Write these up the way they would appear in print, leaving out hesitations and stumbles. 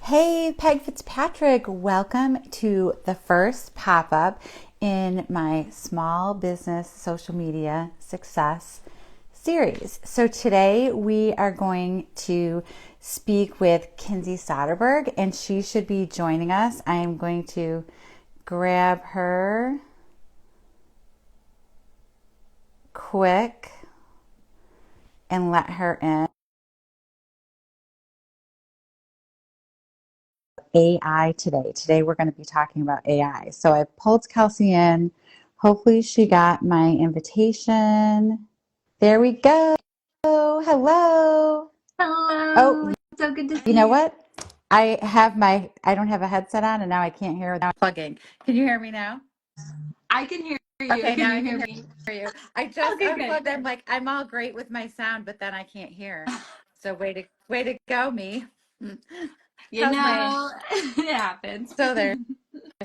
Hey, Peg Fitzpatrick, welcome to the first pop up in my small business social media success series. So, today we are going to speak with Kinsey Soderberg, and she should be joining us. I am going to grab her quick and let her in. AI today. Today we're going to be talking about AI. So I pulled Kelsey in. Hopefully she got my invitation. There we go. Hello. Hello. Oh, So good to you see know you. what? I don't have a headset on and now I can't hear without plugging. Can you hear me now? I can hear you. Okay, Can now you I can hear hear me? you. I just Okay, good. unplugged. I'm like, I'm all great with my sound, but then I can't hear. So way to go, me. You How's my know, it happens. so there's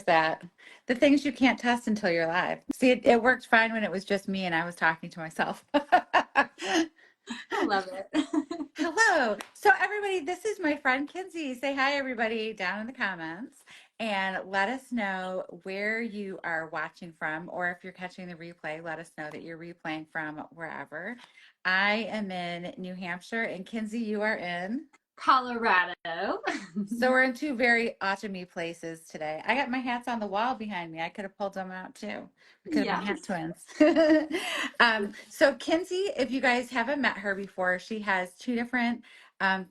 that. The things you can't test until you're live. See, it worked fine when it was just me and I was talking to myself. I love it. Hello. So, everybody, this is my friend Kinsey. Say hi, everybody, down in the comments and let us know where you are watching from, or if you're catching the replay, let us know that you're replaying from wherever. I am in New Hampshire, and Kinsey, you are in. Colorado. So we're in two very autumny places today. I got my hats on the wall behind me. I could have pulled them out too. We could have been hat Yes. twins. So Kinsey, if you guys haven't met her before, she has two different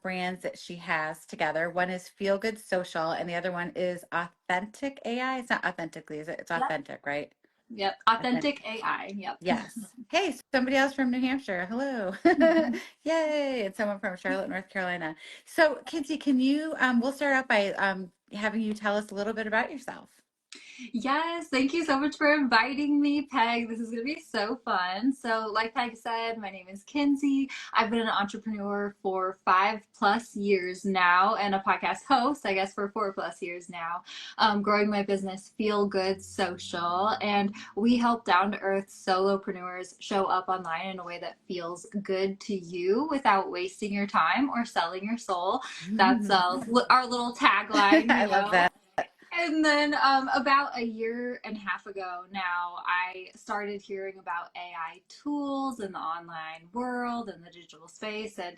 brands that she has together. One is Feel Good Social, and the other one is Authentic AI. It's not authentically, is it? It's Yep. authentic, right? Yep. Authentic. Authentic AI. Yep. Yes. Hey, somebody else from New Hampshire. Hello. Yay. And someone from Charlotte, North Carolina. So, Kinsey, can you, we'll start out by having you tell us a little bit about yourself. Yes, thank you so much for inviting me, Peg. This is going to be so fun. So, like Peg said, my name is Kinsey. I've been an entrepreneur for 5+ years now and a podcast host, I guess, for 4+ years now, growing my business, Feel Good Social. And we help down to earth solopreneurs show up online in a way that feels good to you without wasting your time or selling your soul. That's our little tagline, I love that. and then about a year and a half ago now, I started hearing about AI tools in the online world and the digital space. And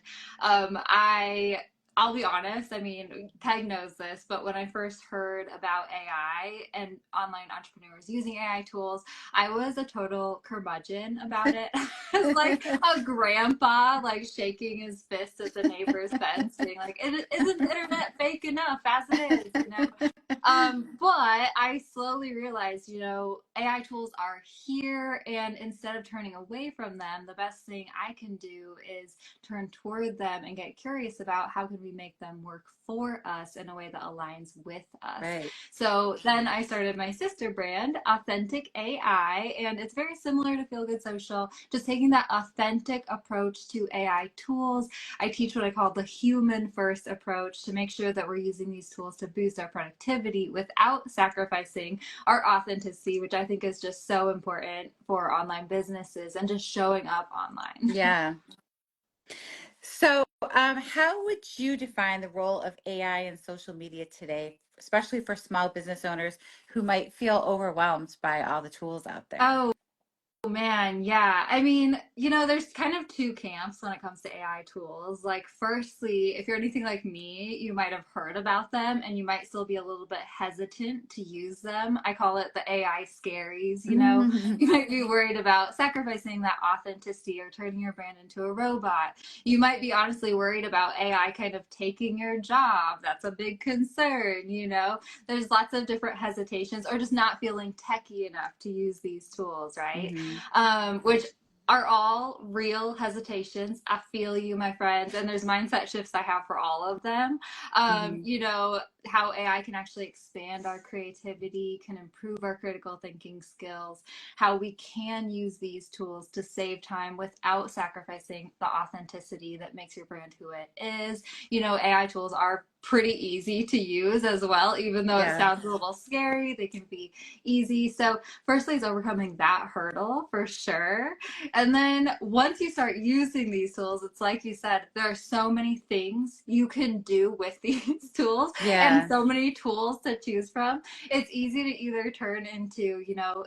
I'll be honest, I mean, Peg knows this, but when I first heard about AI and online entrepreneurs using AI tools, I was a total curmudgeon about it. I was like a grandpa, like shaking his fist at the neighbor's fence, being like, Isn't the internet fake enough as it is, you know? But I slowly realized, AI tools are here, and instead of turning away from them, the best thing I can do is turn toward them and get curious about how can we make them work for us in a way that aligns with us. Right. So then I started my sister brand, Authentic AI, and it's very similar to Feel Good Social, just taking that authentic approach to AI tools. I teach what I call the human first approach to make sure that we're using these tools to boost our productivity without sacrificing our authenticity, which I think is just so important for online businesses and just showing up online. Yeah. So, how would you define the role of AI in social media today, especially for small business owners who might feel overwhelmed by all the tools out there? Oh, Oh man, yeah. I mean, there's kind of two camps when it comes to AI tools. Like, firstly, if you're anything like me, you might have heard about them and you might still be a little bit hesitant to use them. I call it the AI scaries. You might be worried about sacrificing that authenticity or turning your brand into a robot. You might be honestly worried about AI kind of taking your job. That's a big concern. There's lots of different hesitations or just not feeling techy enough to use these tools, right? Hmm. Which are all real hesitations. I feel you, my friends, and there's mindset shifts I have for all of them. Hmm. How AI can actually expand our creativity, can improve our critical thinking skills, how we can use these tools to save time without sacrificing the authenticity that makes your brand who it is. AI tools are pretty easy to use as well, even though it Yeah. sounds a little scary, they can be easy. So firstly is overcoming that hurdle for sure. And then once you start using these tools, it's like you said, there are so many things you can do with these tools and Yeah. so many tools to choose from. It's easy to either turn into,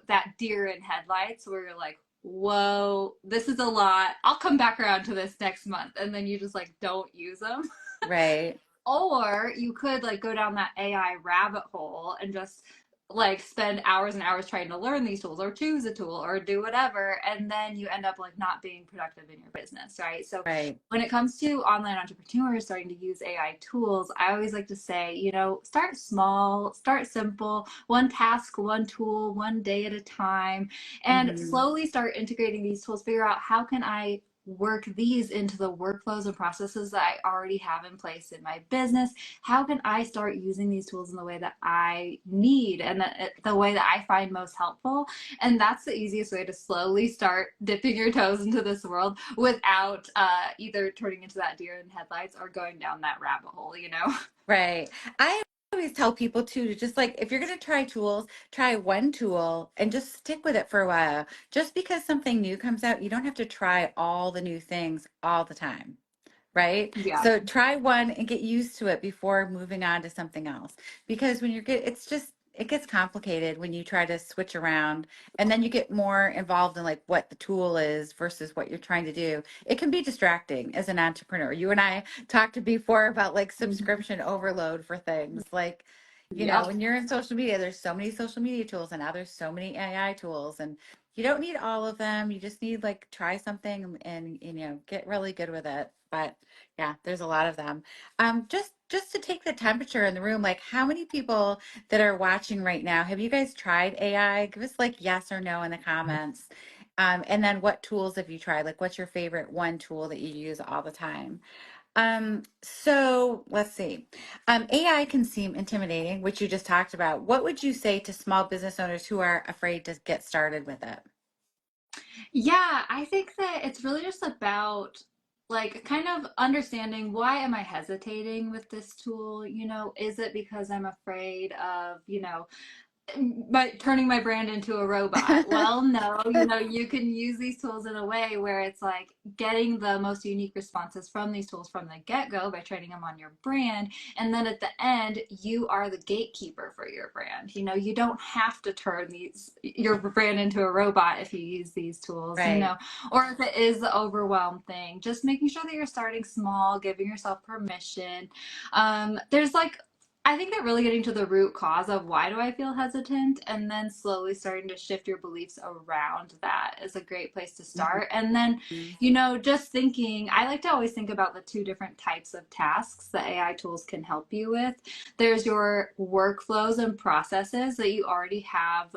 that deer in headlights where you're like, whoa, this is a lot. I'll come back around to this next month. And then you just like don't use them. Right. Or you could like go down that AI rabbit hole and just like spend hours and hours trying to learn these tools or choose a tool or do whatever. And then you end up like not being productive in your business, right? So Right. when it comes to online entrepreneurs starting to use AI tools, I always like to say, start small, start simple, one task, one tool, one day at a time, and Hmm. slowly start integrating these tools. Figure out how can I work these into the workflows and processes that I already have in place in my business. How can I start using these tools in the way that I need and the way that I find most helpful? And that's the easiest way to slowly start dipping your toes into this world without either turning into that deer in headlights or going down that rabbit hole. Right. I always tell people too to just like if you're going to try tools, try one tool and just stick with it for a while. Just because something new comes out, you don't have to try all the new things all the time. Right? Yeah. So try one and get used to it before moving on to something else. Because when you're good, it gets complicated when you try to switch around and then you get more involved in like what the tool is versus what you're trying to do. It can be distracting as an entrepreneur. You and I talked before about like Mhm. subscription overload for things. Like, Yep. when you're in social media, there's so many social media tools and now there's so many AI tools and you don't need all of them. You just need like try something and get really good with it. But yeah, there's a lot of them. Just to take the temperature in the room, like how many people that are watching right now, have you guys tried AI? Give us like yes or no in the comments. And then what tools have you tried? Like what's your favorite one tool that you use all the time? So let's see. AI can seem intimidating, which you just talked about. What would you say to small business owners who are afraid to get started with it? Yeah, I think that it's really just about like kind of understanding why am I hesitating with this tool? Is it because I'm afraid of, but turning my brand into a robot? Well, no, you can use these tools in a way where it's like getting the most unique responses from these tools from the get-go by training them on your brand, and then at the end you are the gatekeeper for your brand. You don't have to turn these your brand into a robot if you use these tools, Right. or if it is the overwhelm thing, just making sure that you're starting small, giving yourself permission. There's like I think that really getting to the root cause of why do I feel hesitant and then slowly starting to shift your beliefs around that is a great place to start. And then, Mhm. just thinking, I like to always think about the two different types of tasks that AI tools can help you with. There's your workflows and processes that you already have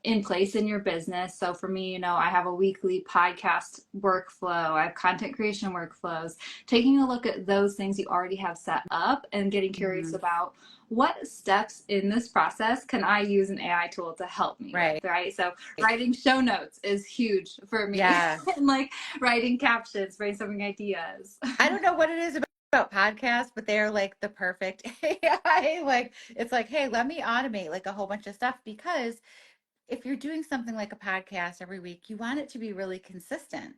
in place in your business. So for me, I have a weekly podcast workflow, I have content creation workflows. Taking a look at those things you already have set up and getting curious Mhm. about what steps in this process can I use an AI tool to help me with, Right. right? So writing show notes is huge for me. Yeah. And like writing captions, brainstorming ideas. I don't know what it is about podcasts, but they're like the perfect AI. Like it's like, hey, let me automate like a whole bunch of stuff because if you're doing something like a podcast every week, you want it to be really consistent.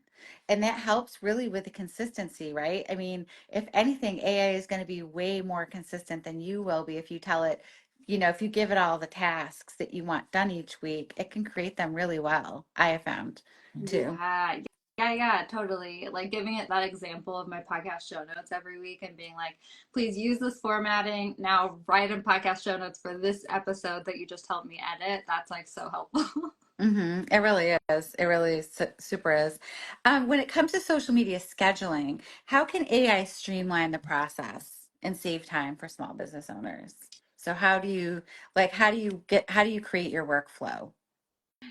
And that helps really with the consistency, right? I mean, if anything, AI is going to be way more consistent than you will be if you tell it, if you give it all the tasks that you want done each week, it can create them really well. I have found too. Yeah. Yeah, totally. Like giving it that example of my podcast show notes every week and being like, please use this formatting. Now write in podcast show notes for this episode that you just helped me edit. That's like so helpful. It really is. It really super is. When it comes to social media scheduling, how can AI streamline the process and save time for small business owners? So how do you create your workflow?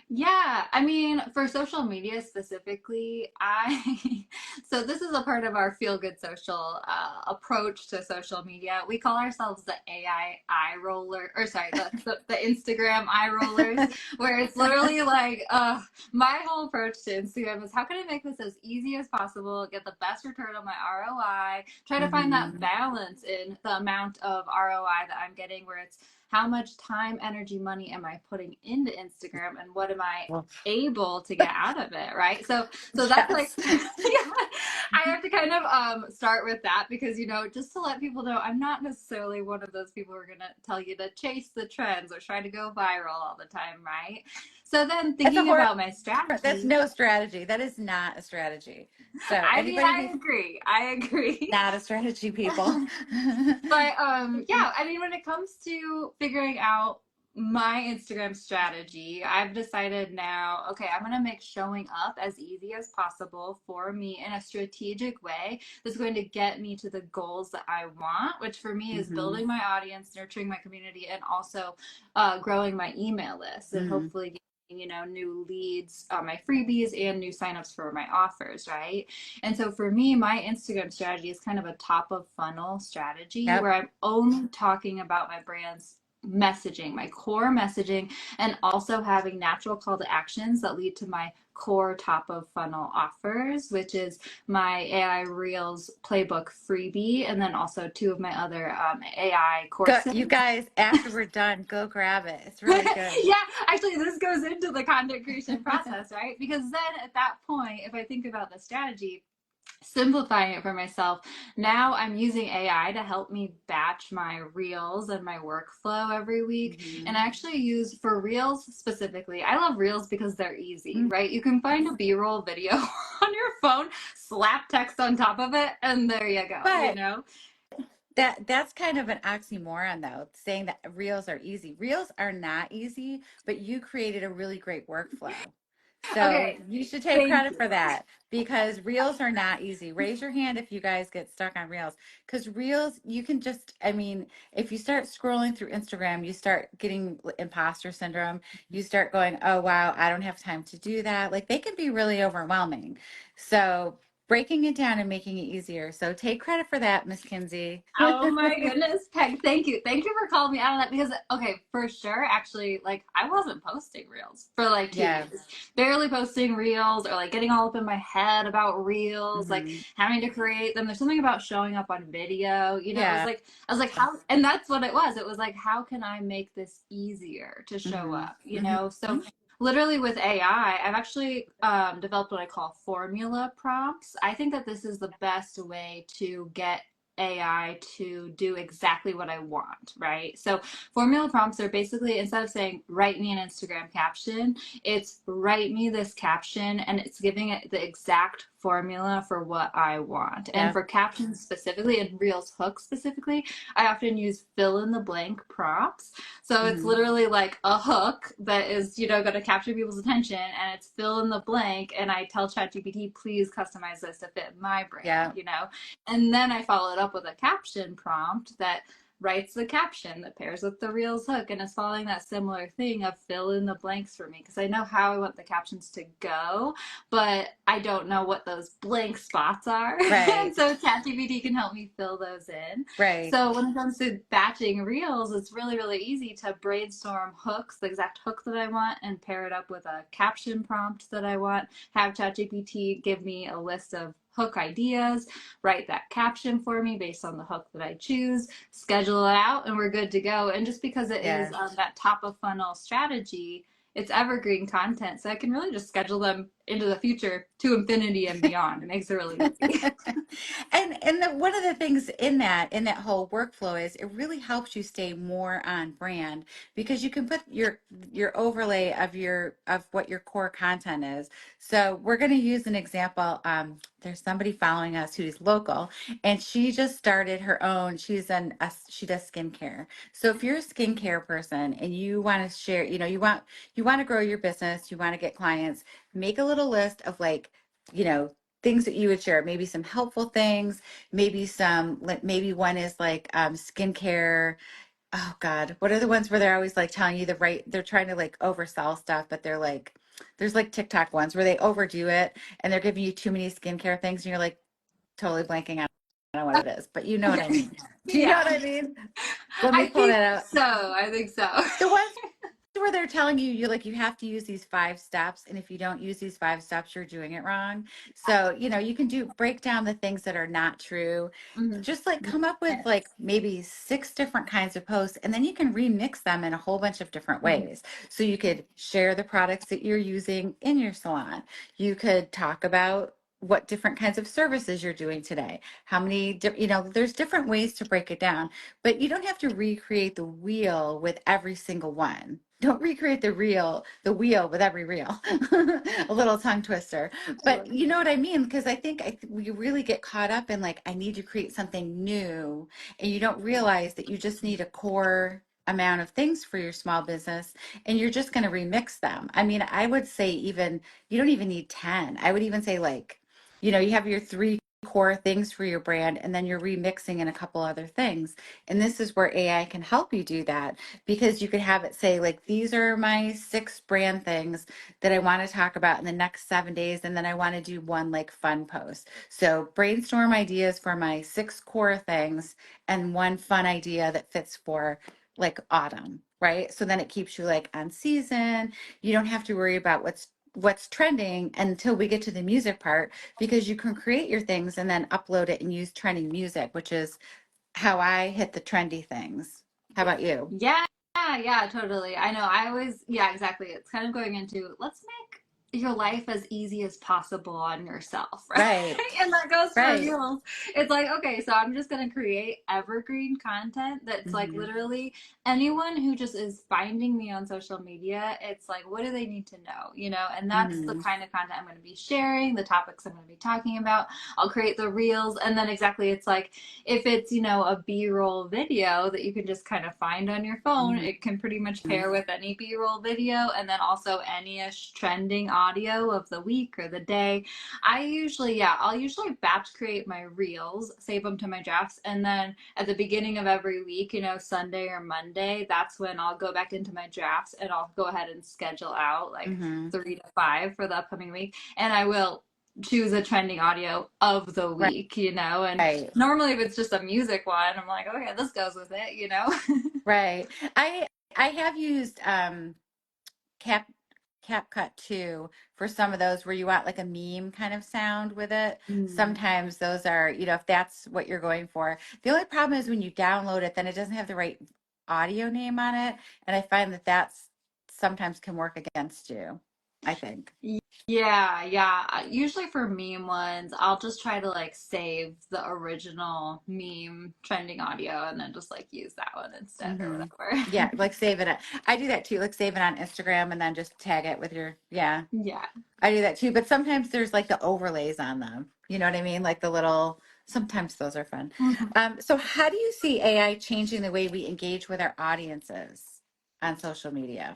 Yeah, I mean, for social media specifically, so this is a part of our feel good social approach to social media. We call ourselves the AI eye roller, or sorry, the Instagram eye rollers, where it's literally like, my whole approach to Instagram is how can I make this as easy as possible, get the best return on my ROI, try to find that Hmm. balance in the amount of ROI that I'm getting, where it's how much time, energy, money am I putting into Instagram and what am I Well, able to get out of it, right? So that's like, yes. yeah, I have to kind of start with that because, just to let people know, I'm not necessarily one of those people who are going to tell you to chase the trends or try to go viral all the time, right? So then That's a thinking horror. about my That's strategy, no strategy. That is not a strategy. So I mean, anybody I who's agree. I agree. not a strategy, people. But yeah, I mean, when it comes to figuring out my Instagram strategy, I've decided now, okay, I'm gonna make showing up as easy as possible for me in a strategic way that's going to get me to the goals that I want, which for me is Hmm. building my audience, nurturing my community, and also growing my email list and Hmm. hopefully getting, new leads, my freebies, and new signups for my offers, right? And so for me, my Instagram strategy is kind of a top of funnel strategy Yep. where I'm only talking about my brand's messaging, my core messaging, and also having natural call to actions that lead to my core top of funnel offers, which is my AI Reels playbook freebie, and then also two of my other AI Go, courses. you guys, after we're done, go grab it. It's really good. Yeah, actually, this goes into the content creation process, right? Because then at that point, if I think about the strategy, simplifying it for myself. Now I'm using AI to help me batch my reels and my workflow every week. And Hmm. I actually use for reels specifically. I love reels because they're easy, Hmm. right? You can find a B-roll video on your phone, slap text on top of it, and there you go, But that's kind of an oxymoron, though, saying that reels are easy. Reels are not easy, but you created a really great workflow. So Okay, you should take thank credit you. for that because reels are not easy. Raise your hand if you guys get stuck on reels because reels, you can just, I mean, if you start scrolling through Instagram, you start getting imposter syndrome. You start going, oh, wow, I don't have time to do that. Like they can be really overwhelming. So breaking it down and making it easier. So take credit for that, Miss Kinsey. Oh my goodness, Peg, thank you. Thank you for calling me out on that because, okay, for sure, actually, like, I wasn't posting reels for like two Yeah. years. Barely posting reels or like getting all up in my head about reels, like Hmm. having to create them. There's something about showing up on video, Yeah. I was like, how, and that's what it was. It was like, how can I make this easier to show Hmm. up, Hmm. So, literally with AI, I've actually developed what I call formula prompts. I think that this is the best way to get AI to do exactly what I want, right? So formula prompts are basically instead of saying write me an Instagram caption, it's write me this caption and it's giving it the exact formula for what I want. And Yeah. for captions specifically and Reels hooks specifically, I often use fill in the blank prompts. So it's Hmm. literally like a hook that is, going to capture people's attention and it's fill in the blank and I tell ChatGPT, please customize this to fit my brand, Yeah. and then I follow it up with a caption prompt that writes the caption that pairs with the Reels hook and is following that similar thing of fill in the blanks for me because I know how I want the captions to go, but I don't know what those blank spots are. And Right. so ChatGPT can help me fill those in. Right. So when it comes to batching Reels, it's really, really easy to brainstorm hooks, the exact hook that I want, and pair it up with a caption prompt that I want. Have ChatGPT give me a list of hook ideas, write that caption for me based on the hook that I choose, schedule it out, and we're good to go. And just because it is Yeah. that top of funnel strategy, it's evergreen content. So I can really just schedule them into the future to infinity and beyond. It makes it really easy. One of the things in that whole workflow is it really helps you stay more on brand because you can put your overlay of what your core content is. So we're going to use an example. There's somebody following us who's local, and she just started her own. She does skincare. So if you're a skincare person and you want to share, you want to grow your business, you want to get clients, make a little list of like, you know, things that you would share, maybe some helpful things, maybe one is like skincare. Oh God, what are the ones where they're always like telling you they're trying to like oversell stuff, but they're like, there's like TikTok ones where they overdo it and they're giving you too many skincare things and you're like totally blanking out on what it is, but you know what I mean. Do you know Yeah, what I mean? Let me I pull think that out. so. I think so. The ones where they're telling you you have to use these 5 steps, and if you don't use these 5 steps, you're doing it wrong. So, you can break down the things that are not true. Mhm. Just like come up with like maybe 6 different kinds of posts, and then you can remix them in a whole bunch of different Mhm. ways. So you could share the products that you're using in your salon. You could talk about what different kinds of services you're doing today. How many, there's different ways to break it down, but you don't have to recreate the wheel with every single one. Don't recreate the wheel with every reel. A little tongue twister. But you know what I mean? Because I think we really get caught up in like, I need to create something new. And you don't realize that you just need a core amount of things for your small business, and you're just going to remix them. I mean, I would say even, you don't even need 10. I would even say like, you have your 3 core things for your brand, and then you're remixing in a couple other things. And this is where AI can help you do that, because you could have it say like, these are my 6 brand things that I want to talk about in the next 7 days. And then I want to do one like fun post. So brainstorm ideas for my 6 core things and one fun idea that fits for like autumn, right? So then it keeps you like on season. You don't have to worry about what's trending until we get to the music part, because you can create your things and then upload it and use trending music, which is how I hit the trendy things. How about you? Yeah, yeah, totally. I know. I always, yeah, exactly. It's kind of going into let's make your life as easy as possible on yourself, right? Right. And that goes for Right. reels. It's like, okay, so I'm just going to create evergreen content that's like Hmm. literally anyone who just is finding me on social media, it's like, what do they need to know? And that's the Hmm. kind of content I'm going to be sharing, the topics I'm going to be talking about. I'll create the reels. And then exactly, it's like, if it's a b-roll video that you can just kind of find on your phone, Hmm. it can pretty much pair with any b-roll video, and then also any trending audio of the week or the day. I'll usually batch create my reels, save them to my drafts, and then at the beginning of every week, Sunday or Monday, that's when I'll go back into my drafts and I'll go ahead and schedule out like Hmm. 3 to 5 for the upcoming week, and I will choose a trending audio of the Right. week, and Right. normally if it's just a music one, I'm like, okay, this goes with it. Right. I have used Cap CapCut too for some of those where you want like a meme kind of sound with it. Mm. Sometimes those are, if that's what you're going for. The only problem is when you download it, then it doesn't have the right audio name on it, and I find that that's sometimes can work against you, I think. Yeah, yeah. Usually for meme ones, I'll just try to like save the original meme trending audio and then just like use that one instead or Hmm. whatever. Yeah, like save it. I do that too, like save it on Instagram and then just tag it with yeah. Yeah. I do that too, but sometimes there's like the overlays on them. You know what I mean? Like the little, sometimes those are fun. Mhm. So how do you see AI changing the way we engage with our audiences on social media?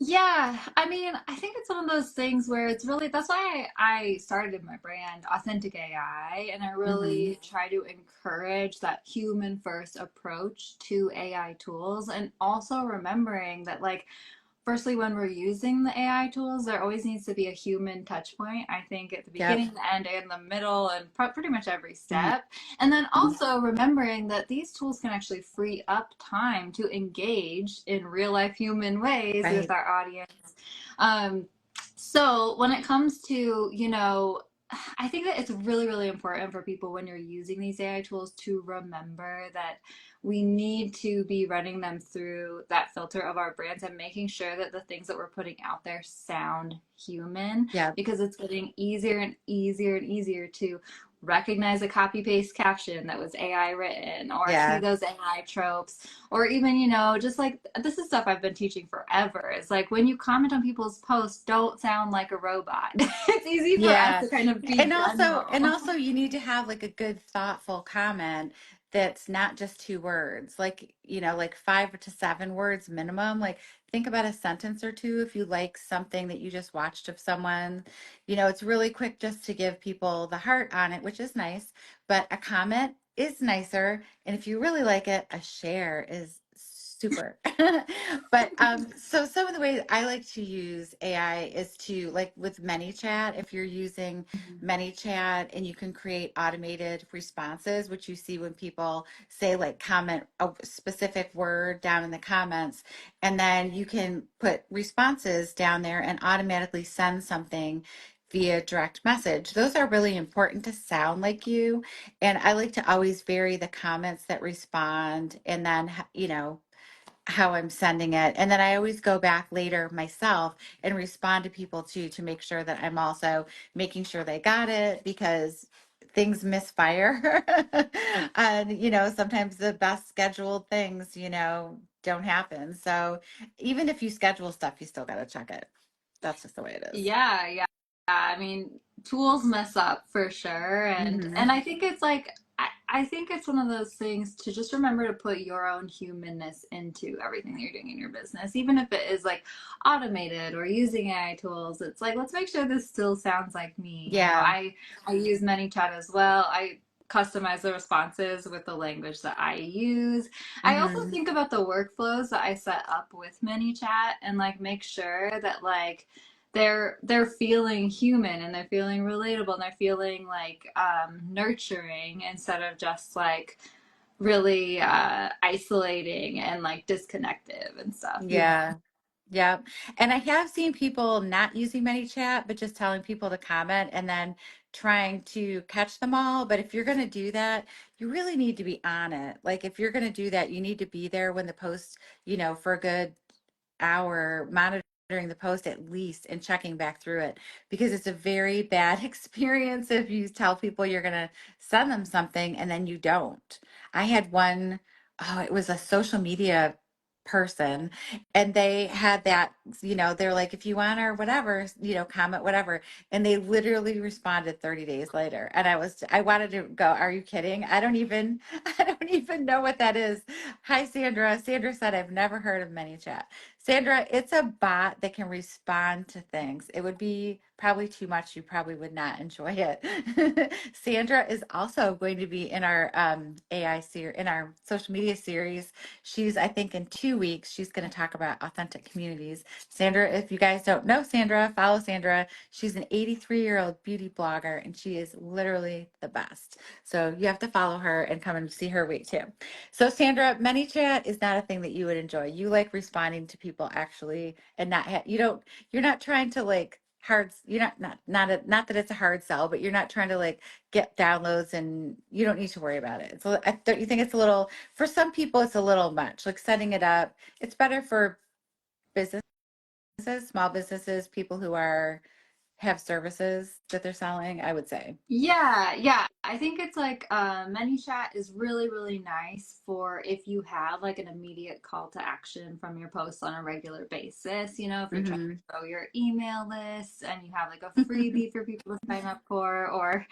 Yeah, I mean, I think it's one of those things where it's really that's why I started my brand, Authentic AI, and I Hmm. really try to encourage that human first approach to AI tools, and also remembering that like firstly, when we're using the AI tools, there always needs to be a human touch point. I think at the Yep. beginning, the end, and the middle, and pretty much every Hmm. step. And then also remembering that these tools can actually free up time to engage in real life human ways with Right. our audience. Um, so when it comes to, I think that it's really, really important for people when you're using these AI tools to remember that we need to be running them through that filter of our brands and making sure that the things that we're putting out there sound human, Yep. because it's getting easier and easier and easier to recognize a copy paste caption that was AI written or see Yeah. those AI tropes, or even, just like this is stuff I've been teaching forever. It's like when you comment on people's posts, don't sound like a robot. It's easy for us Yeah. to kind of be And also general. you need to have like a good thoughtful comment that's not just 2 words, like, like 5 to 7 words minimum. Like think about a sentence or two if you like something that you just watched of someone. It's really quick just to give people the heart on it, which is nice, but a comment is nicer. And if you really like it, a share is super. But so some of the ways I like to use AI is to, like with ManyChat, if you're using Mhm. ManyChat and you can create automated responses, which you see when people say like comment a specific word down in the comments, and then you can put responses down there and automatically send something via direct message. Those are really important to sound like you. And I like to always vary the comments that respond and then, how I'm sending it. And then I always go back later myself and respond to people too, to make sure that I'm also making sure they got it, because things misfire. And, sometimes the best scheduled things, don't happen. So even if you schedule stuff, you still got to check it. That's just the way it is. Yeah, yeah. I mean, tools mess up for sure, and Mm-hmm. I think it's like I think it's one of those things to just remember to put your own humanness into everything that you're doing in your business, even if it is like automated or using AI tools. It's like let's make sure this still sounds like me. Yeah. I use ManyChat as well. I customize the responses with the language that I use. I also Mm-hmm. think about the workflows that I set up with ManyChat and like make sure that like they're feeling human and they're feeling relatable and they're feeling like nurturing instead of just like really isolating and like disconnected and stuff. Yeah. Yeah. And I have seen people not using ManyChat, but just telling people to comment and then trying to catch them all. But if you're going to do that, you really need to be on it. Like if you're going to do that, you need to be there when the post, for a good hour, monitoring the post at least and checking back through it, because it's a very bad experience if you tell people you're going to send them something and then you don't. I had one, oh, it was a social media person, and they had that, they're like, if you want or whatever, comment whatever, and they literally responded 30 days later, and I wanted to go, are you kidding? I don't even know what that is. Hi, Sandra said, I've never heard of ManyChat. Sandra, it's a bot that can respond to things. It would be probably too much. You probably would not enjoy it. Sandra is also going to be in our AI series, in our social media series. She's, I think, in 2 weeks, she's going to talk about authentic communities. Sandra, if you guys don't know Sandra, follow Sandra. She's an 83-year-old beauty blogger, and she is literally the best. So you have to follow her and come and see her week too. So Sandra, ManyChat is not a thing that you would enjoy. You like responding to people actually, and you're not trying to like you're not that it's a hard sell, but you're not trying to like get downloads, and you don't need to worry about it. So don't you think it's a little, for some people, it's a little much, like setting it up. It's better for businesses, small businesses, people who have services that they're selling, I would say. Yeah, yeah. I think it's like ManyChat is really, really nice for if you have like an immediate call to action from your posts on a regular basis. You know, if you're trying Hmm. to grow your email list and you have like a freebie for people to sign up for or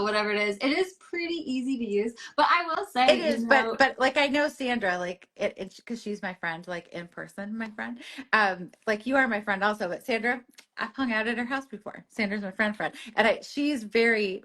whatever it is. It is pretty easy to use. But I will say, It is, but like I know Sandra, like it because she's my friend, like in person, my friend. Like you are my friend also, but Sandra, I've hung out at her house before. Sandra's my friend, and she's very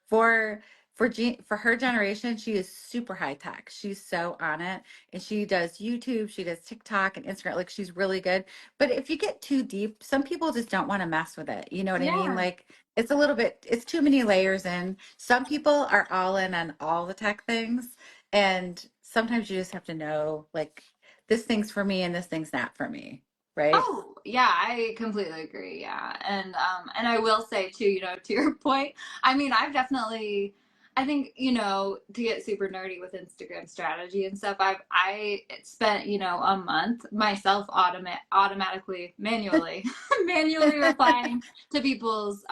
for for her generation. She is super high tech. She's so on it, and she does YouTube, she does TikTok and Instagram. Like she's really good. But if you get too deep, some people just don't want to mess with it. You know what I mean? yeah. Like it's a little bit, it's too many layers in. Some people are all in on all the tech things, and sometimes you just have to know, like, this thing's for me and this thing's not for me, right? Oh, yeah, I completely agree. Yeah. And I will say too, to your point, I mean, I think, to get super nerdy with Instagram strategy and stuff, I spent, a month myself automatically manually manually replying to people's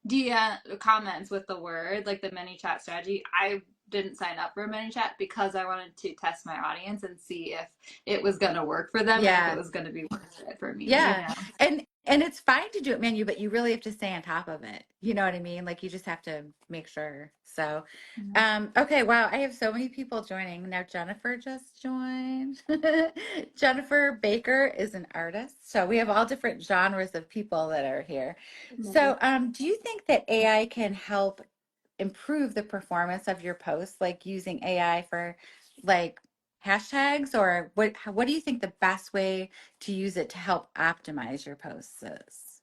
DM comments with the word like the many chat strategy. I didn't sign up for a many chat because I wanted to test my audience and see if it was going to work for them and if it Yeah. was going to be worth it for me. Yeah. And it's fine to do it menu, but you really have to stay on top of it. You know what I mean? Like you just have to make sure. So, okay, wow, I have so many people joining. Now Jennifer just joined. Jennifer Baker is an artist. So we have all different genres of people that are here. Lovely. So, do you think that AI can help improve the performance of your posts, like using AI for like hashtags, or what do you think the best way to use it to help optimize your posts is?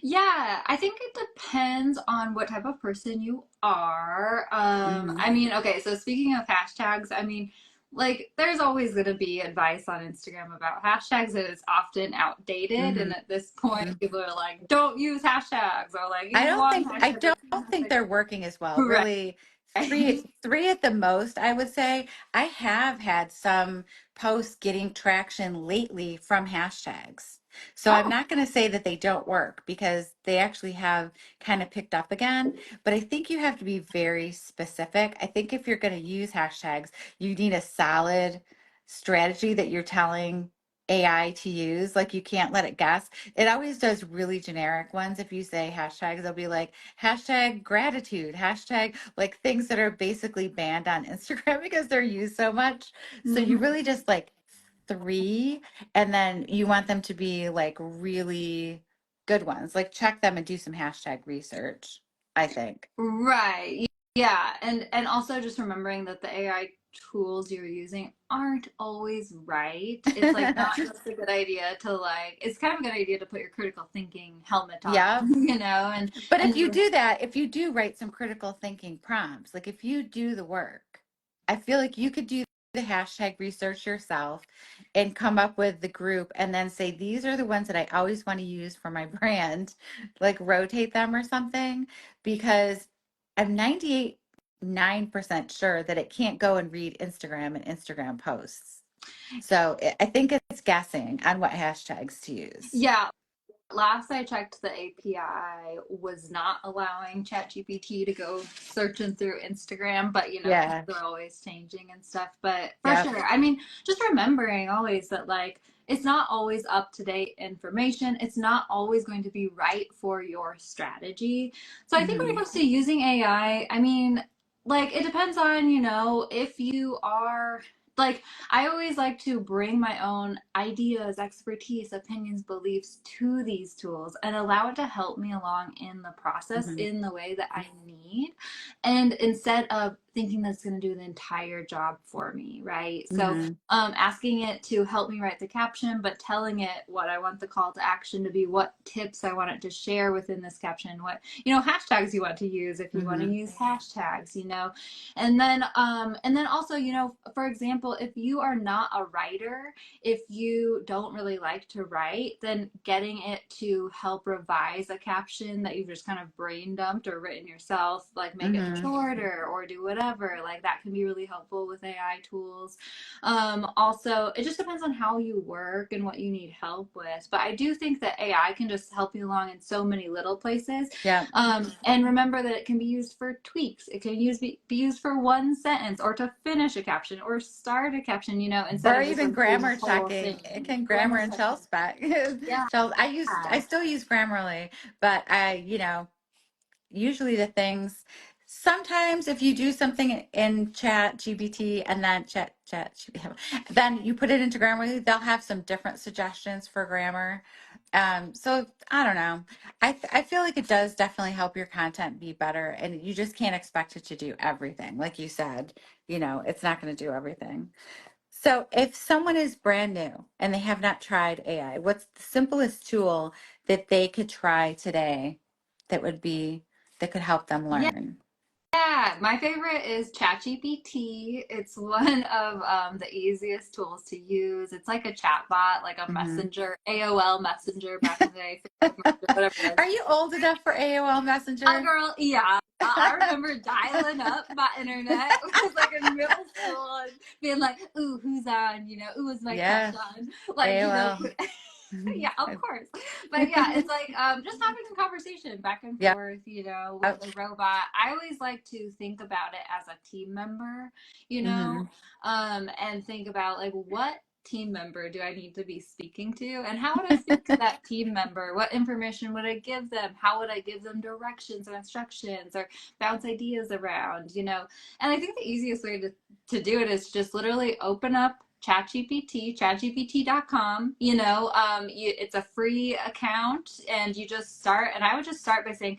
Yeah, I think it depends on what type of person you are. Mm-hmm. I mean, okay, so speaking of hashtags, I mean, like, there's always going to be advice on Instagram about hashtags that is often outdated. Mm-hmm. And at this point, people are like, don't use hashtags, or like, I use don't one think I hashtag or don't two think hashtags. they're working as well. Right. Really, three at the most, I would say. I have had some posts getting traction lately from hashtags. So I'm Oh, not going to say that they don't work because they actually have kind of picked up again. But I think you have to be very specific. I think if you're going to use hashtags, you need a solid strategy that you're telling AI to use. Like you can't let it guess. It always does really generic ones. If you say hashtags, they'll be like hashtag gratitude, hashtag like things that are basically banned on Instagram because they're used so much. So you mhm. really just like three, and then you want them to be like really good ones. Like check them and do some hashtag research, I think. Right. Yeah. And also just remembering that the AI tools you're using aren't always right. It's like not just a good idea to like it's kind of a good idea to put your critical thinking helmet Yeah. on, you know, But if and you do that, if you do write some critical thinking prompts, like if you do the work, I feel like you could do the hashtag research yourself and come up with the group and then say, these are the ones that I always want to use for my brand, like rotate them or something, because I'm 98.9% sure that it can't go and read Instagram and Instagram posts. So I think it's guessing on what hashtags to use. yeah, last I checked, the API was not allowing ChatGPT to go searching through Instagram, but you know, things Yeah. are always changing and stuff. But for Yep. sure, I mean, just remembering always that like it's not always up to date information. It's not always going to be right for your strategy. So I think when it Hmm. comes to using AI, I mean, like it depends on, you know, if you are like I always like to bring my own ideas, expertise, opinions, beliefs to these tools and allow it to help me along in the process Hmm. in the way that I need. And instead of thinking that it's going to do the entire job for me, right? So, Hmm. asking it to help me write the caption, but telling it what I want the call to action to be, what tips I want it to share within this caption, what, you know, hashtags you want to use if you want to Hmm. use hashtags, you know, and then also, you know, for example, if you are not a writer, if you don't really like to write, then getting it to help revise a caption that you've just kind of brain dumped or written yourself, like make it Hmm. shorter or do whatever, like that can be really helpful with AI tools. Also, it just depends on how you work and what you need help with. But I do think that AI can just help you along in so many little places. Yeah. And remember that it can be used for tweaks. It can be used for one sentence or to finish a caption or start a caption, you know, instead Or of just even repeating the grammar whole thing. checking. It can grammar Grammar and checking. shell spec. Yeah. Shell, I still use Grammarly, but usually the things sometimes if you do something in chat gpt and then then you put it into grammarly, they'll have some different suggestions for grammar. So I don't know. I feel like it does definitely help your content be better, and you just can't expect it to do everything. Like you said, it's not going to do everything. So if someone is brand new and they have not tried AI, what's the simplest tool that they could try today that would be that could help them Yeah. learn? Yeah, my favorite is ChatGPT. It's one of the easiest tools to use. It's like a chat bot, like a Hmm. messenger, AOL messenger back in the day, Facebook messenger, whatever it is. Are you old enough for AOL Messenger? Girl, yeah. I remember dialing up my internet. It was like in middle school and being like, ooh, who's on? You know, who was my crush Yeah, on? Like, you know, AOL. yeah, of course. But yeah, it's like just having a conversation back and Yep. forth, you know, with the robot. I always like to think about it as a team member, you know, Hmm. and think about like what team member do I need to be speaking to and how would I speak to that team member? What information would I give them? How would I give them directions or instructions or bounce ideas around, you know? And I think the easiest way to do it is just literally open up ChatGPT, chatgpt.com, you know, it's a free account and you just start, and I would just start by saying,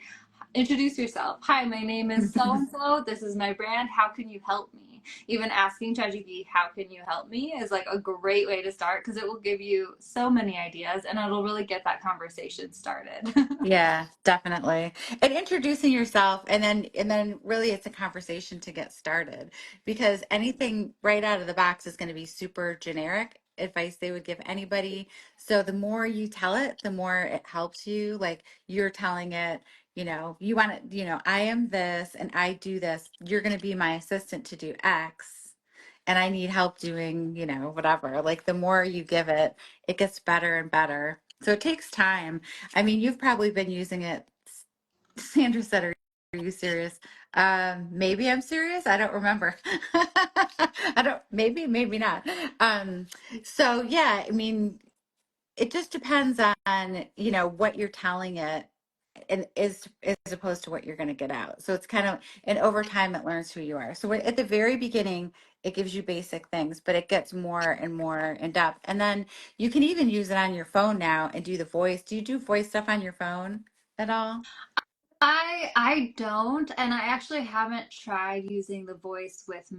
introduce yourself. Hi, my name is so and so. This is my brand. How can you help me? Even asking ChatGPT, how can you help me, is like a great way to start because it will give you so many ideas and it'll really get that conversation started. Yeah, definitely. And introducing yourself and then really it's a conversation to get started because anything right out of the box is going to be super generic advice they would give anybody. So the more you tell it, the more it helps you. Like you're telling it, you want to, I am this and I do this. You're going to be my assistant to do X. And I need help doing, whatever. Like the more you give it, it gets better and better. So it takes time. I mean, you've probably been using it. Sandra said, are you serious? Maybe I'm serious. I don't remember. Maybe not. So yeah, I mean, it just depends on, what you're telling it and is as opposed to what you're going to get out. So it's kind of, and over time it learns who you are. So at the very beginning, it gives you basic things, but it gets more and more in depth. And then you can even use it on your phone now and do the voice. Do you do voice stuff on your phone at all? I don't, and I actually haven't tried using the voice with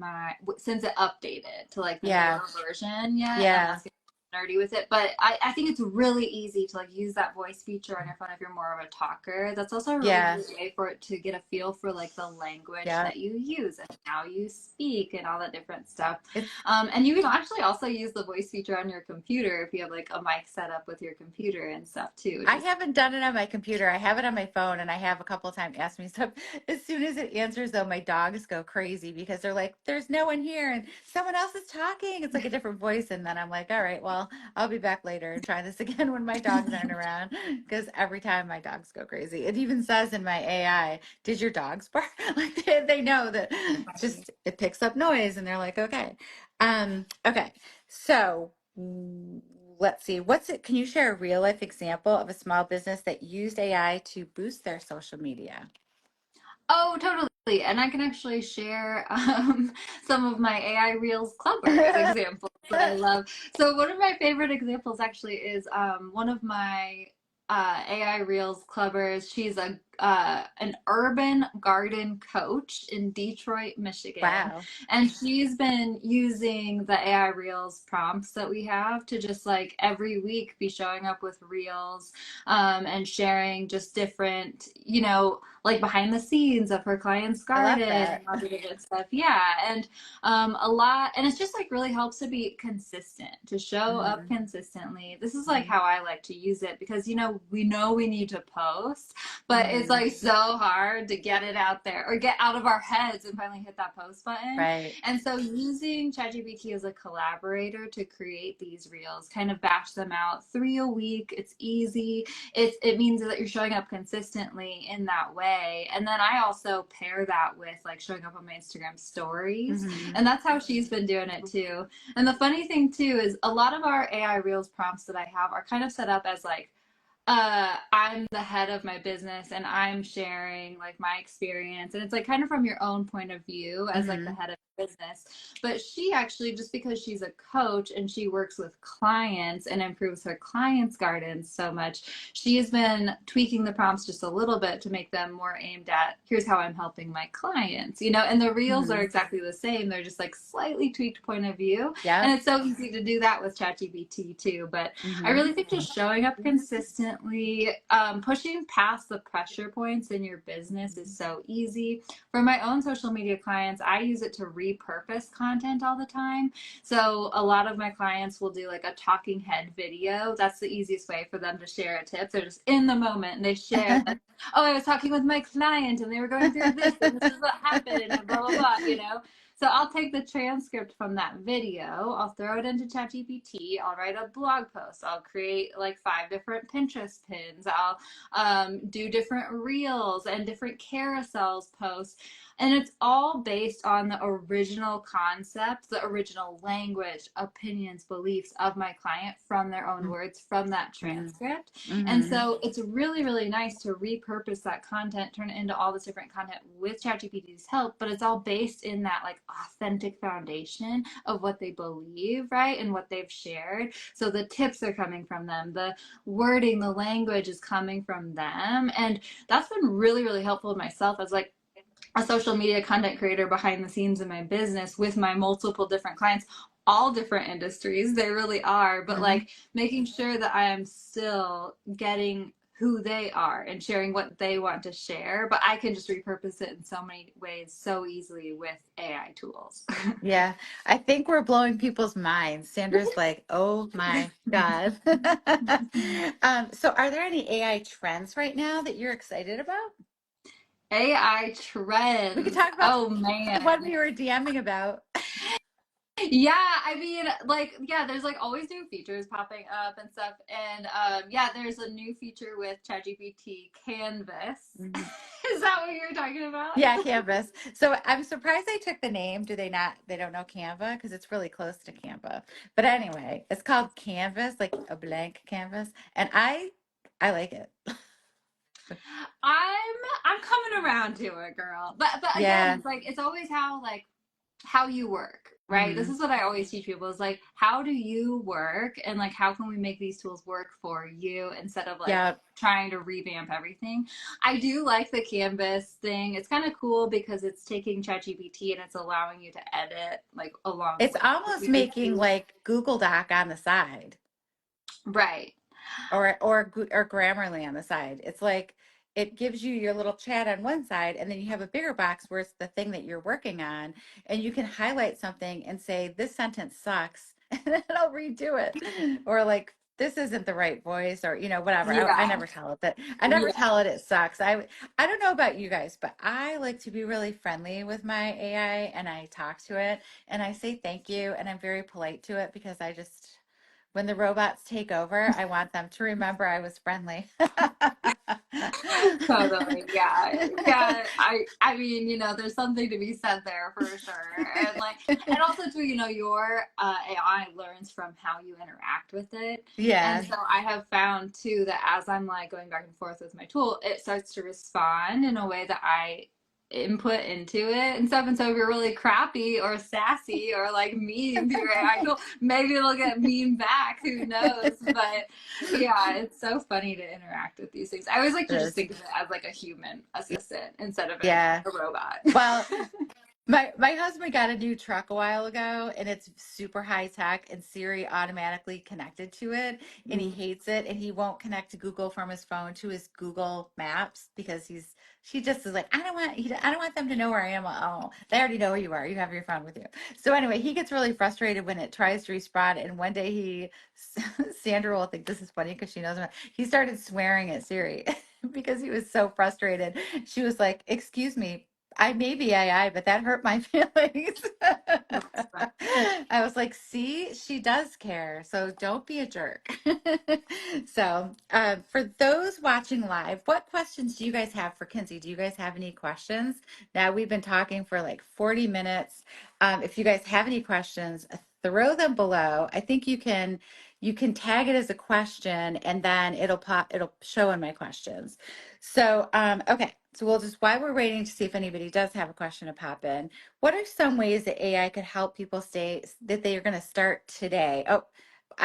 since it updated to like the Yeah. newer version yet, Yeah. unless you're nerdy with it. But I think it's really easy to like use that voice feature on your phone if you're more of a talker. That's also a really Yeah. great way for it to get a feel for like the language Yeah. that you use and how you speak and all that different stuff. It's And you can actually also use the voice feature on your computer if you have like a mic set up with your computer and stuff too, which I is haven't done it on my computer. I have it on my phone and I have a couple of times asked me stuff. As soon as it answers though, my dogs go crazy because they're like, there's no one here and someone else is talking. It's like a different voice. And then I'm like, all right, well, I'll be back later and try this again when my dogs aren't around. Because every time my dogs go crazy. It even says in my AI, did your dogs bark? Like they know that funny. just it picks up noise and they're like, okay. Okay. So let's see. Can you share a real life example of a small business that used AI to boost their social media? Oh, totally. And I can actually share some of my AI Reels Clubbers examples that I love. So one of my favorite examples actually is one of my AI Reels Clubbers. She's a an urban garden coach in Detroit, Michigan, Wow. and she's been using the AI Reels prompts that we have to just like every week be showing up with reels and sharing just different, like behind the scenes of her client's I love garden and that. all the different stuff. Yeah. And a lot, and it's just like really helps to be consistent, to show up Hmm. consistently. This is like Hmm. how I like to use it because, we need to post, but it's Hmm. like so hard to get it out there or get out of our heads and finally hit that post button. Right. And so using ChatGPT as a collaborator to create these reels, kind of batch them out 3 a week. It's easy. It means that you're showing up consistently in that way. And then I also pair that with like showing up on my Instagram stories. Hmm. And that's how she's been doing it too. And the funny thing too is a lot of our AI Reels prompts that I have are kind of set up as like I'm the head of my business and I'm sharing like my experience. And it's like kind of from your own point of view as like the Hmm. head of business. But she actually, just because she's a coach and she works with clients and improves her clients' gardens so much, she has been tweaking the prompts just a little bit to make them more aimed at here's how I'm helping my clients, and the reels are Hmm. exactly the same. They're just like slightly tweaked point of view. And Yep. it's so easy to do that with ChatGPT too. But I Hmm. really think just showing up consistently, pushing past the pressure points in your business is so easy. For my own social media clients, I use it to repurpose content all the time. So a lot of my clients will do like a talking head video. That's the easiest way for them to share a tip. They're just in the moment and they share like, oh, I was talking with my client and they were going through this and this is what happened and blah, blah, blah. So I'll take the transcript from that video, I'll throw it into ChatGPT, I'll write a blog post, I'll create like 5 different Pinterest pins, I'll do different reels and different carousels posts. And it's all based on the original concept, the original language, opinions, beliefs of my client from their own words, from that Mm-hmm. transcript. And Mm-hmm. so it's really, really nice to repurpose that content, turn it into all this different content with ChatGPT's help, but it's all based in that like authentic foundation of what they believe, right? And what they've shared. So the tips are coming from them, the wording, the language is coming from them. And that's been really, really helpful to myself as like a social media content creator behind the scenes in my business with my multiple different clients, all different industries. They really are. But Mm-hmm. like making sure that I am still getting who they are and sharing what they want to share. But I can just repurpose it in so many ways so easily with AI tools. Yeah, I think we're blowing people's minds. Sandra's like, oh my God. So are there any AI trends right now that you're excited about? AI We could trends. talk about Oh the one man. we were DMing about. Yeah, I mean, like, yeah, there's like always new features popping up and stuff. And yeah, there's a new feature with ChatGPT Canvas. Mhm. Is that what you're talking about? Yeah, Canvas. So I'm surprised they took the name. Do they not? They don't know Canva because it's really close to Canva. But anyway, it's called Canvas, like a blank canvas, and I like it. I'm coming around to it, girl. But again, Yeah. it's like it's always how you work, right? This Hmm. is what I always teach people is like how do you work and like how can we make these tools work for you instead of like Yeah. trying to revamp everything. I do like the Canvas thing. It's kind of cool because it's taking ChatGPT and it's allowing you to edit like along It's with almost making like Google Doc on the side. right. or Grammarly on the side. It's like it gives you your little chat on one side, and then you have a bigger box where it's the thing that you're working on, and you can highlight something and say, "This sentence sucks," and then it'll redo it, or like, "This isn't the right voice," or whatever. I Yeah. never tell it that. I never Yeah. tell it it sucks. I don't know about you guys, but I like to be really friendly with my AI, and I talk to it, and I say thank you, and I'm very polite to it because I just when the robots take over, I want them to remember I was friendly. Totally. Yeah. Yeah. I mean, there's something to be said there for sure. And like and also too, your AI learns from how you interact with it. And Yeah. so I have found too that as I'm like going back and forth with my tool, it starts to respond in a way that I input into it and stuff. And so if you're really crappy or sassy or like mean to your AI tool, maybe it'll get mean back. Who knows? But yeah, it's so funny to interact with these things. I always like It to just is. think of it as like a human assistant instead of Yeah. a robot. Well, my husband got a new truck a while ago, and it's super high tech, and Siri automatically connected to it, and he Mm. hates it, and he won't connect to Google from his phone to his Google Maps because she just is like, I don't want them to know where I am. Oh, they already know where you are. You have your phone with you. So anyway, he gets really frustrated when it tries to respond, and one day Sandra will think this is funny because she knows him. He started swearing at Siri because he was so frustrated. She was like, "Excuse me, I may be AI, but that hurt my feelings." That's fun. I was like, see, she does care. So don't be a jerk. So, for those watching live, what questions do you guys have for Kinsey? Do you guys have any questions? Now we've been talking for like 40 minutes. If you guys have any questions, throw them below. I think you can tag it as a question and then it'll show in my questions. So, okay. So we'll just, while we're waiting to see if anybody does have a question to pop in, what are some ways that AI could help people stay, that they are going to start today? Oh,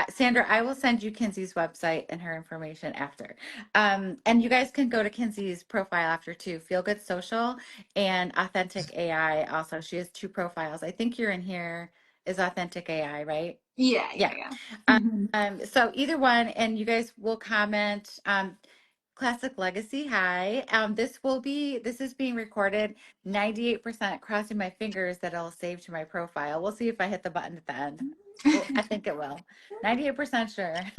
Sandra, I will send you Kinsey's website and her information after. And you guys can go to Kinsey's profile after too, Feel Good Social and Authentic AI. Also, she has two profiles. I think you're in here is Authentic AI, right? Yeah, Yeah. yeah, yeah. So either one, and you guys will comment. Classic Legacy. Hi. This is being recorded. 98% crossing my fingers that it'll save to my profile. We'll see if I hit the button at the end. Well, I think it will. 98% sure.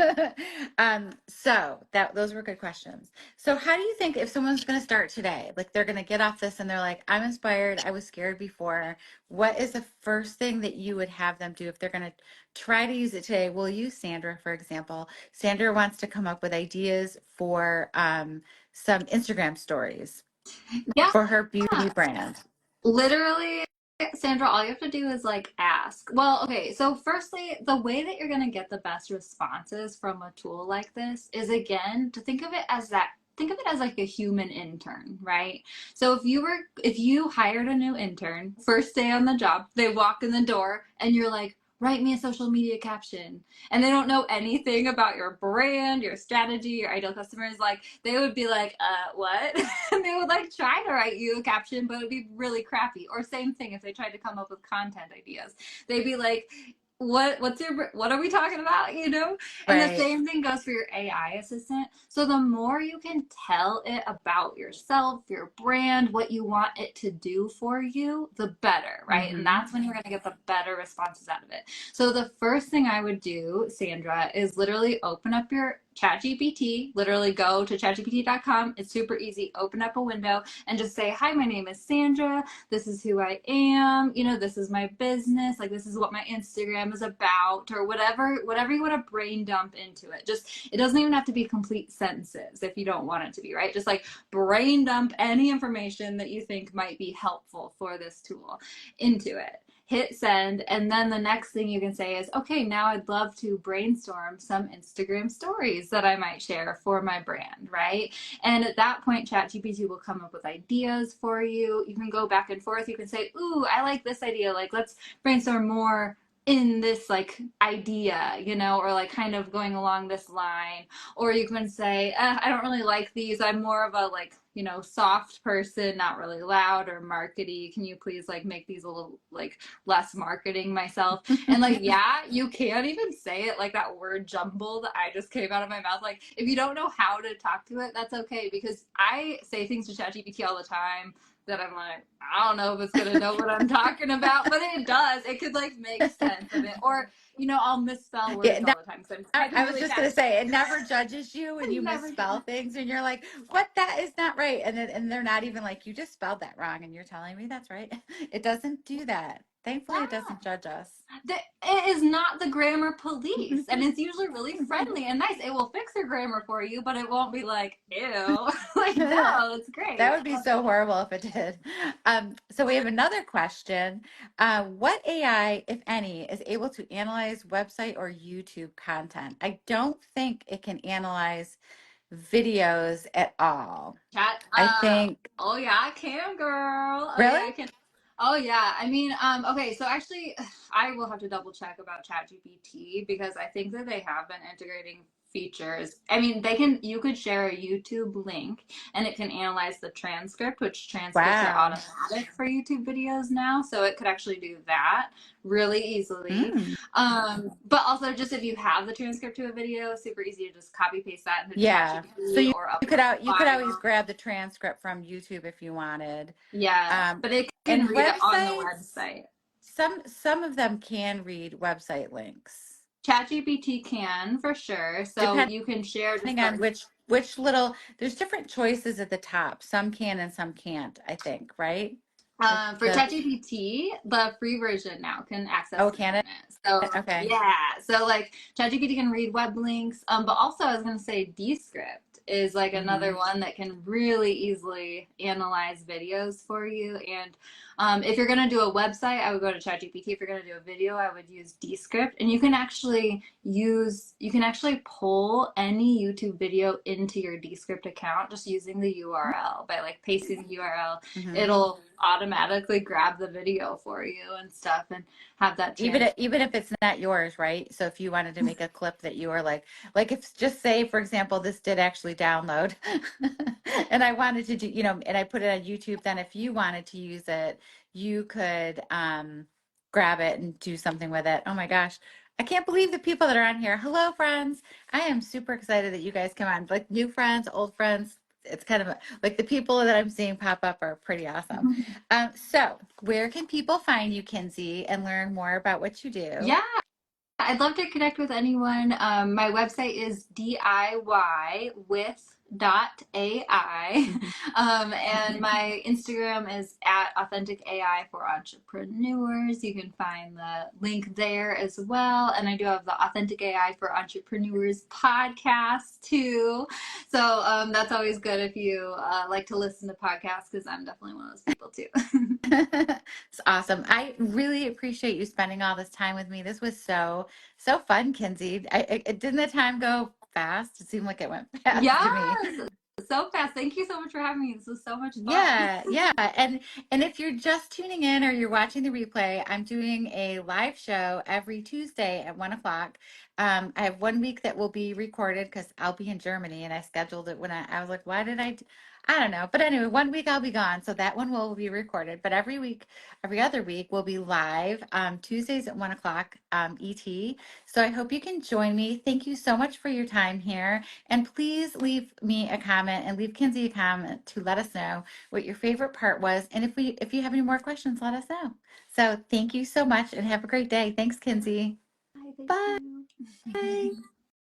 So those were good questions. So how do you think if someone's going to start today, like they're going to get off this and they're like, I'm inspired, I was scared before. What is the first thing that you would have them do if they're going to try to use it today? We'll use Sandra, for example. Sandra wants to come up with ideas for some Instagram stories Yeah. for her beauty brand. Literally, Sandra, all you have to do is like ask. Well, okay, so firstly, the way that you're going to get the best responses from a tool like this is again to think of it as like a human intern, right? So if you hired a new intern, first day on the job, they walk in the door and you're like, write me a social media caption. And they don't know anything about your brand, your strategy, your ideal customers. Like they would be like, what? And they would like try to write you a caption, but it'd be really crappy. Or same thing if they tried to come up with content ideas. They'd be like, what are we talking about, and the Right. same thing goes for your AI assistant. So the more you can tell it about yourself, your brand, what you want it to do for you, the better, right? And Mm-hmm. that's when you're going to get the better responses out of it. So the first thing I would do, Sandra, is literally open up your ChatGPT, literally go to chatgpt.com. It's super easy. Open up a window and just say, hi, my name is Sandra. This is who I am. This is my business. Like, this is what my Instagram is about, or whatever you want to brain dump into it. Just, it doesn't even have to be complete sentences if you don't want it to be, right? Just like brain dump any information that you think might be helpful for this tool into it. Hit send, and then the next thing you can say is, okay, now I'd love to brainstorm some Instagram stories that I might share for my brand, right? And at that point, ChatGPT will come up with ideas for you. You can go back and forth. You can say, ooh, I like this idea. Like, let's brainstorm more in this like idea, or like kind of going along this line. Or you can say, I don't really like these. I'm more of a like, soft person, not really loud or markety. Can you please like make these a little like less marketing myself? And like, yeah, you can't even say it like that word jumble that I just came out of my mouth. Like, if you don't know how to talk to it, that's okay, because I say things to ChatGPT all the time that I'm like, I don't know if it's gonna know what I'm talking about, but it does. It could like make sense of it, or I'll misspell Yeah, words all the time because I'm typing I was really just gonna fast. say it never judges you when I you never misspell do. things and you're like, what, that is not right. And they're not even like, you just spelled that wrong and you're telling me that's right. It doesn't do that. Thankfully it Yeah. doesn't judge us. It is not the grammar police, and it's usually really friendly and nice. It will fix your grammar for you, but it won't be like, ew. Like, no, it's That great. would be so horrible if it did. So we have another question. What AI, if any, is able to analyze website or YouTube content? I don't think it can analyze videos at all. Chat. I think, Oh yeah, I can, girl. Oh really? yeah, I can. Oh yeah. I mean, okay. So actually, I will have to double check about ChatGPT because I think that they have been integrating features. I mean, you could share a YouTube link and it can analyze the transcript, which transcripts are Wow. automatic for YouTube videos now. So it could actually do that really easily. Mm. But also just if you have the transcript to a video, super easy to just copy paste that into Yeah. So ChatGPT or you could upload out a you could always file. grab the transcript from YouTube if you wanted. Yeah, Um, but it can and read it on the websites, website. some of them can read website links, ChatGPT can for sure. So depending you can share just on the which little. There's different choices at the top. Some can and some can't. I think, right? Like For ChatGPT, the free version now can access the can it? internet. So Okay. yeah, so like ChatGPT can read web links. But also I was gonna say Descript is like Hmm. another one that can really easily analyze videos for you. And if you're gonna do a website, I would go to ChatGPT. If you're gonna do a video, I would use Descript. And you can actually pull any YouTube video into your Descript account just using the URL by like pasting the URL. Hmm. It'll automatically grab the video for you and stuff and have that Even if it's not yours, right? So if you wanted to make a clip that you were like if just say, for example, this did actually download, and I wanted to do, and I put it on YouTube, then if you wanted to use it, you could grab it and do something with it. Oh my gosh. I can't believe the people that are on here. Hello, friends. I am super excited that you guys come on. Like new friends, old friends. It's kind of like the people that I'm seeing pop up are pretty awesome. So, where can people find you, Kinsey, and learn more about what you do? Yeah, I'd love to connect with anyone. My website is DIY with And my Instagram is at Authentic AI for Entrepreneurs. You can find the link there as well. And I do have the Authentic AI for Entrepreneurs podcast too. So that's always good if you like to listen to podcasts, because I'm definitely one of those people too. It's awesome. I really appreciate you spending all this time with me. This was so fun, Kinsey. Didn't the time go fast? It seemed like it went fast to me. Yes, so fast. Thank you so much for having me. This was so much fun. Yeah. And if you're just tuning in or you're watching the replay, I'm doing a live show every Tuesday at 1 o'clock. I have 1 week that will be recorded because I'll be in Germany, and I scheduled it when I was like, why did I don't know. But anyway, 1 week I'll be gone. So that one will be recorded. But every week, every other week will be live Tuesdays at 1 o'clock ET. So I hope you can join me. Thank you so much for your time here. And please leave me a comment and leave Kinsey a comment to let us know what your favorite part was. And if you have any more questions, let us know. So thank you so much and have a great day. Thanks, Kinsey. Hi, thank Bye. you. Bye.